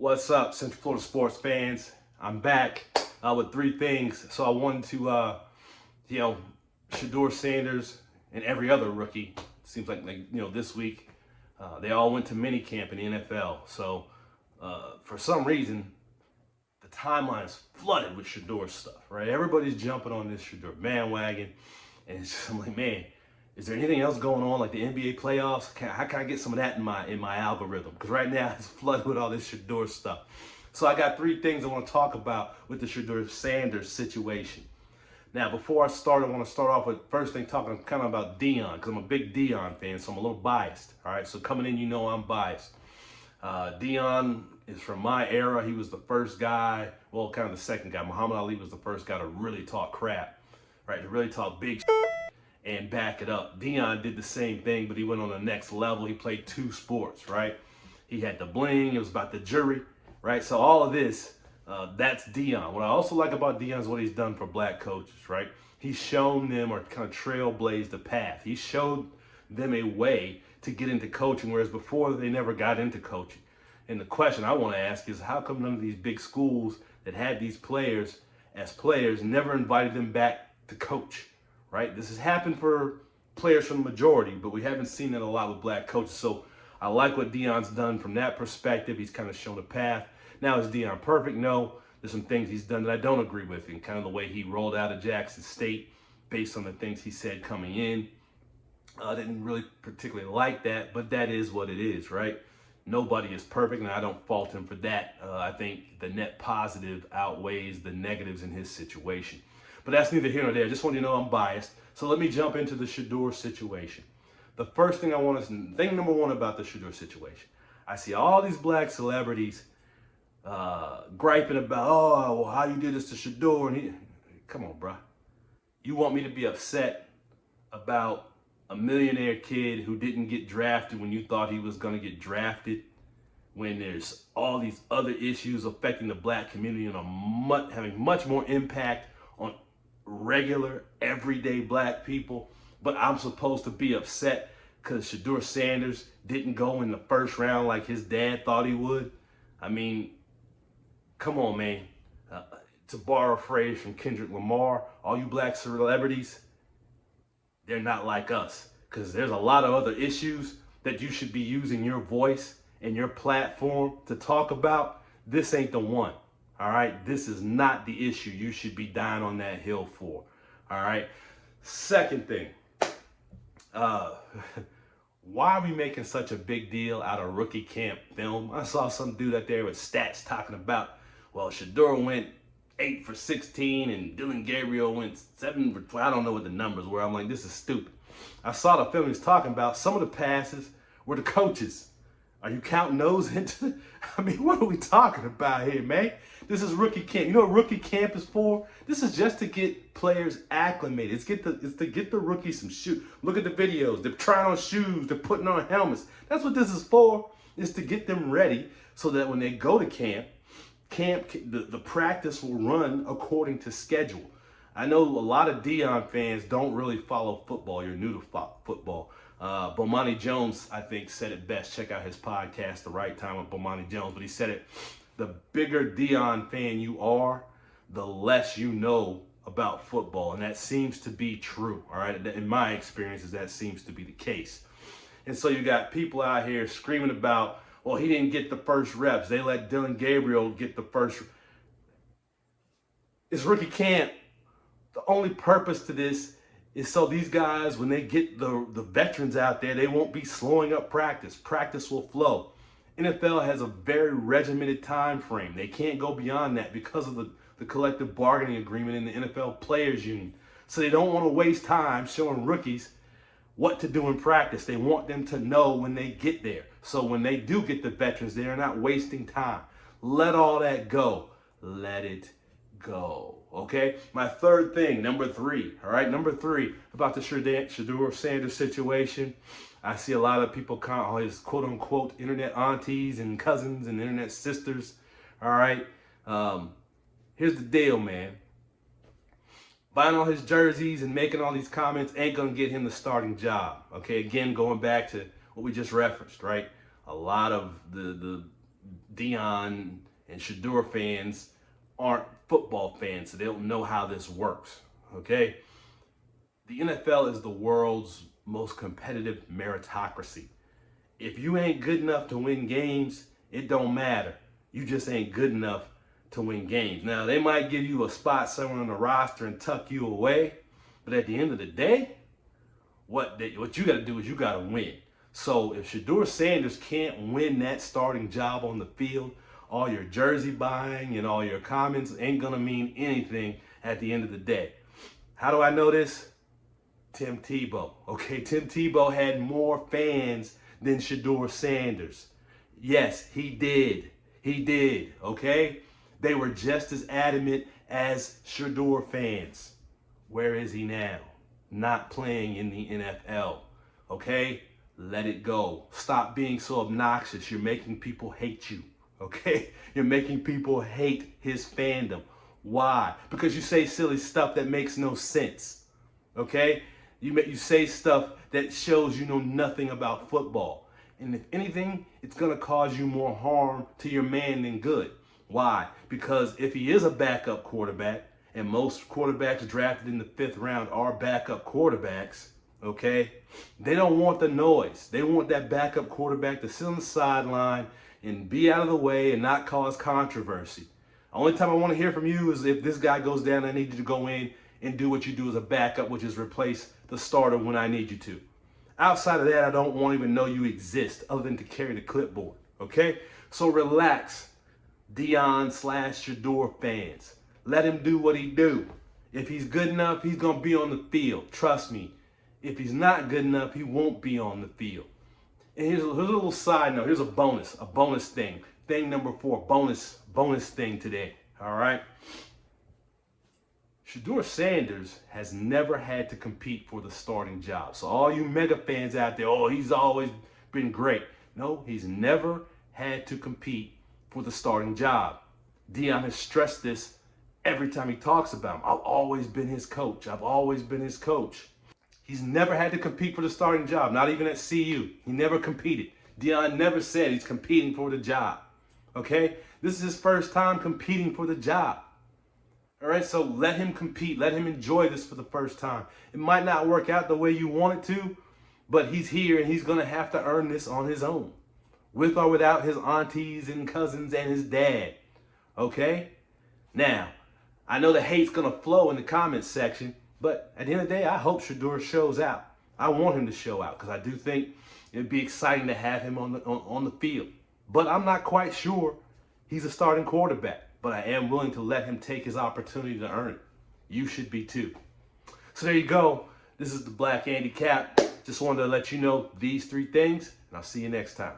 What's up, Central Florida sports fans? I'm back with three things. So I wanted to, Shedeur Sanders and every other rookie. Seems like this week they all went to minicamp in the NFL. So for some reason, the timeline is flooded with Shedeur stuff. Right? Everybody's jumping on this Shedeur bandwagon, and it's just, I'm like, man, is there anything else going on, like the NBA playoffs? How can I get some of that in my algorithm? Because right now it's flooded with all this Shedeur stuff. So I got three things I want to talk about with the Shedeur Sanders situation. Now, before I start, I want to start off with first thing talking kind of about Dion, because I'm a big Dion fan, so I'm a little biased. All right, so coming in, I'm biased. Dion is from my era. He was the first guy, well, kind of the second guy. Muhammad Ali was the first guy to really talk crap, right? To really talk big and back it up. Dion did the same thing, but he went on the next level. He played two sports, right? He had the bling. It was about the jury, right? So all of this, that's Dion. What I also like about Dion is what he's done for black coaches, right? He's shown them, or kind of trailblazed the path. He showed them a way to get into coaching, whereas before they never got into coaching. And the question I want to ask is, how come none of these big schools that had these players as players never invited them back to coach? Right? This has happened for players from the majority, but we haven't seen it a lot with black coaches. So I like what Dion's done from that perspective. He's kind of shown a path. Now, is Dion perfect? No. There's some things he's done that I don't agree with, and kind of the way he rolled out of Jackson State based on the things he said coming in. I didn't really particularly like that, but that is what it is, right? Nobody is perfect, and I don't fault him for that. I think the net positive outweighs the negatives in his situation. But that's neither here nor there. Just want you to know I'm biased. So let me jump into the Shedeur situation. The first thing I want to, thing number one about the Shedeur situation, I see all these black celebrities griping about, oh, well, how you did this to Shedeur. And come on, bro. You want me to be upset about a millionaire kid who didn't get drafted when you thought he was going to get drafted, when there's all these other issues affecting the black community and having much more impact on regular, everyday black people, but I'm supposed to be upset because Shedeur Sanders didn't go in the first round like his dad thought he would? I mean, come on, man. To borrow a phrase from Kendrick Lamar, all you black celebrities, they're not like us, because there's a lot of other issues that you should be using your voice and your platform to talk about. This ain't the one. All right, this is not the issue you should be dying on that hill for. All right. Second thing, why are we making such a big deal out of rookie camp film? I saw some dude out there with stats talking about, well, Shedeur went 8 for 16 and Dylan Gabriel went 7 for 12. I don't know what the numbers were. I'm like, this is stupid. I saw the film he was talking about. Some of the passes were the coaches. Are you counting those into? I mean, what are we talking about here, man? This is rookie camp. You know what rookie camp is for? This is just to get players acclimated. It's to get the rookies some shoes. Look at the videos. They're trying on shoes. They're putting on helmets. That's what this is for. Is to get them ready so that when they go to camp, the practice will run according to schedule. I know a lot of Dion fans don't really follow football. You're new to football. Bomani Jones, I think, said it best. Check out his podcast, The Right Time with Bomani Jones. But he said it, the bigger Dion fan you are, the less you know about football. And that seems to be true, all right? In my experiences, that seems to be the case. And so you got people out here screaming about, well, he didn't get the first reps. They let Dylan Gabriel get the first. It's rookie camp. The only purpose to this is so these guys, when they get the veterans out there, they won't be slowing up practice. Practice will flow. NFL has a very regimented time frame. They can't go beyond that because of the collective bargaining agreement in the NFL Players Union. So they don't want to waste time showing rookies what to do in practice. They want them to know when they get there. So when they do get the veterans, they're not wasting time. Let all that go. Let it go. Okay? My third thing, number three, all right? Number three, about the Shedeur Sanders situation. I see a lot of people call his quote-unquote internet aunties and cousins and internet sisters, all right? Here's the deal, man. Buying all his jerseys and making all these comments ain't going to get him the starting job, okay? Again, going back to what we just referenced, right? A lot of the Deion and Shedeur fans aren't football fans, so they don't know how this works, okay? The NFL is the world's most competitive meritocracy. If you ain't good enough to win games, it don't matter. You just ain't good enough to win games. Now, they might give you a spot somewhere on the roster and tuck you away, but at the end of the day, what you got to do is you got to win. So if Shedeur Sanders can't win that starting job on the field, all your jersey buying and all your comments ain't going to mean anything at the end of the day. How do I know this? Tim Tebow. Okay, Tim Tebow had more fans than Shedeur Sanders. Yes, he did. He did, okay? They were just as adamant as Shedeur fans. Where is he now? Not playing in the NFL, okay? Let it go. Stop being so obnoxious. You're making people hate you, okay? You're making people hate his fandom. Why? Because you say silly stuff that makes no sense, okay? You say stuff that shows you know nothing about football. And if anything, it's going to cause you more harm to your man than good. Why? Because if he is a backup quarterback, and most quarterbacks drafted in the 5th round are backup quarterbacks, okay? They don't want the noise. They want that backup quarterback to sit on the sideline and be out of the way and not cause controversy. The only time I want to hear from you is if this guy goes down, I need you to go in and do what you do as a backup, which is replace the starter when I need you to. Outside of that, I don't want to even know you exist other than to carry the clipboard, okay? So relax, Deion/Shedeur fans. Let him do what he do. If he's good enough, he's going to be on the field. Trust me. If he's not good enough, he won't be on the field. And here's a little side note. Here's a bonus thing. Thing number 4, bonus thing today, all right? Shedeur Sanders has never had to compete for the starting job. So all you mega fans out there, oh, he's always been great. No, he's never had to compete for the starting job. Deion has stressed this every time he talks about him. I've always been his coach. I've always been his coach. He's never had to compete for the starting job, not even at CU. He never competed. Deion never said he's competing for the job. Okay? This is his first time competing for the job. All right, so let him compete. Let him enjoy this for the first time. It might not work out the way you want it to, but he's here and he's going to have to earn this on his own, with or without his aunties and cousins and his dad. Okay? Now, I know the hate's going to flow in the comments section, but at the end of the day, I hope Shedeur shows out. I want him to show out because I do think it'd be exciting to have him on the field. But I'm not quite sure he's a starting quarterback. But I am willing to let him take his opportunity to earn it. You should be too. So there you go. This is the Black Andy Cap. Just wanted to let you know these 3 things, and I'll see you next time.